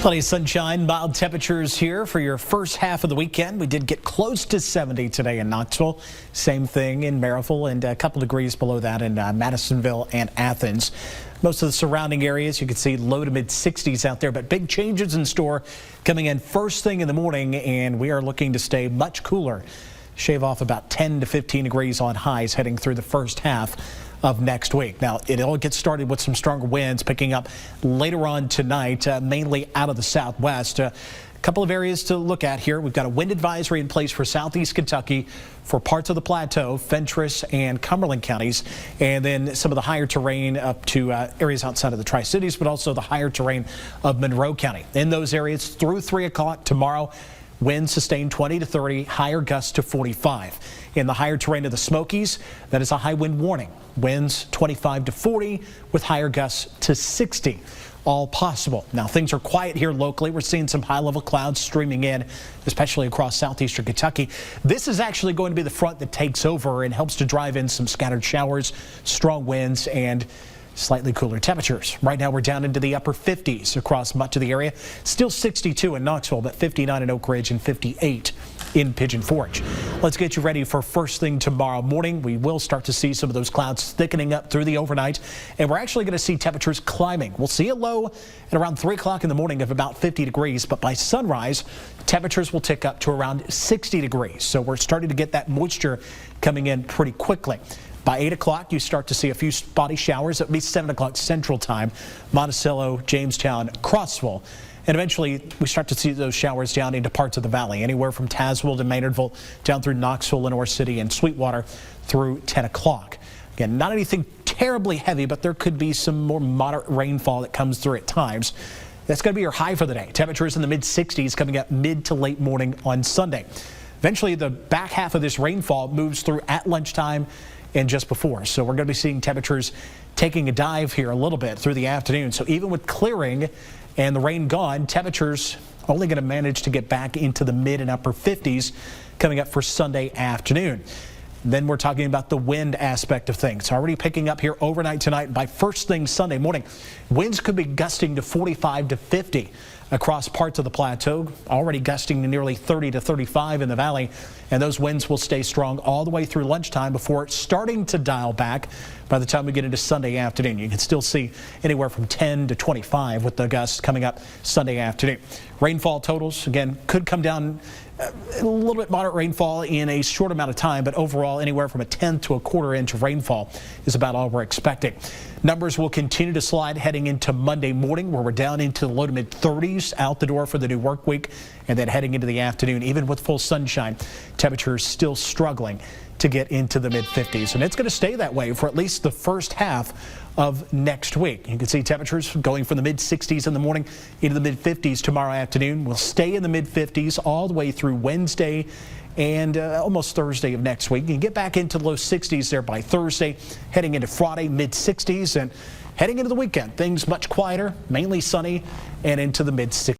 Plenty of sunshine, mild temperatures here for your first half of the weekend. We did get close to 70 today in Knoxville. Same thing in Maryville and a couple degrees below that in Madisonville and Athens. Most of the surrounding areas, you can see low to mid 60s out there, but big changes in store coming in first thing in the morning, and we are looking to stay much cooler. Shave off about 10 to 15 degrees on highs heading through the first half of next week. Now, it all gets started with some stronger winds picking up later on tonight, mainly out of the southwest. A couple of areas to look at here. We've got a wind advisory in place for southeast Kentucky for parts of the plateau, Fentress and Cumberland counties, and then some of the higher terrain up to areas outside of the Tri-Cities, but also the higher terrain of Monroe County. In those areas through 3 o'clock tomorrow, winds sustained 20 to 30, higher gusts to 45. In the higher terrain of the Smokies, that is a high wind warning. Winds 25 to 40 with higher gusts to 60. All possible. Now, things are quiet here locally. We're seeing some high-level clouds streaming in, especially across southeastern Kentucky. This is actually going to be the front that takes over and helps to drive in some scattered showers, strong winds, and slightly cooler temperatures. Right now we're down into the upper 50s across much of the area. Still 62 in Knoxville, but 59 in Oak Ridge and 58 in Pigeon Forge. Let's get you ready for first thing tomorrow morning. We will start to see some of those clouds thickening up through the overnight, and we're actually going to see temperatures climbing. We'll see a low at around 3 o'clock in the morning of about 50 degrees, but by sunrise, temperatures will tick up to around 60 degrees. So we're starting to get that moisture coming in pretty quickly. By 8 o'clock, you start to see a few spotty showers at least 7 o'clock Central Time, Monticello, Jamestown, Crossville. And eventually, we start to see those showers down into parts of the valley, anywhere from Tazewell to Maynardville, down through Knoxville, Lenoir City, and Sweetwater through 10 o'clock. Again, not anything terribly heavy, but there could be some more moderate rainfall that comes through at times. That's going to be your high for the day. Temperatures in the mid-60s coming up mid to late morning on Sunday. Eventually, the back half of this rainfall moves through at lunchtime and just before. So we're going to be seeing temperatures taking a dive here a little bit through the afternoon. So even with clearing and the rain gone, temperatures only going to manage to get back into the mid and upper 50s coming up for Sunday afternoon. Then we're talking about the wind aspect of things. Already picking up here overnight tonight. By first thing Sunday morning, winds could be gusting to 45 to 50 across parts of the plateau, already gusting to nearly 30 to 35 in the valley. And those winds will stay strong all the way through lunchtime before starting to dial back by the time we get into Sunday afternoon. You can still see anywhere from 10 to 25 with the gusts coming up Sunday afternoon. Rainfall totals, again, could come down a little bit moderate rainfall in a short amount of time, but overall anywhere from a 1/10 to a 1/4 inch of rainfall is about all we're expecting. Numbers will continue to slide heading into Monday morning, where we're down into the low to mid 30s out the door for the new work week, and then heading into the afternoon, even with full sunshine, temperatures still struggling to get into the mid 50s, and it's going to stay that way for at least the first half of next week. You can see temperatures going from the mid 60s in the morning into the mid 50s tomorrow afternoon. We'll stay in the mid 50s all the way through Wednesday and almost Thursday of next week. You can get back into the low 60s there by Thursday, heading into Friday, mid 60s, and heading into the weekend, things much quieter, mainly sunny, and into the mid 60s.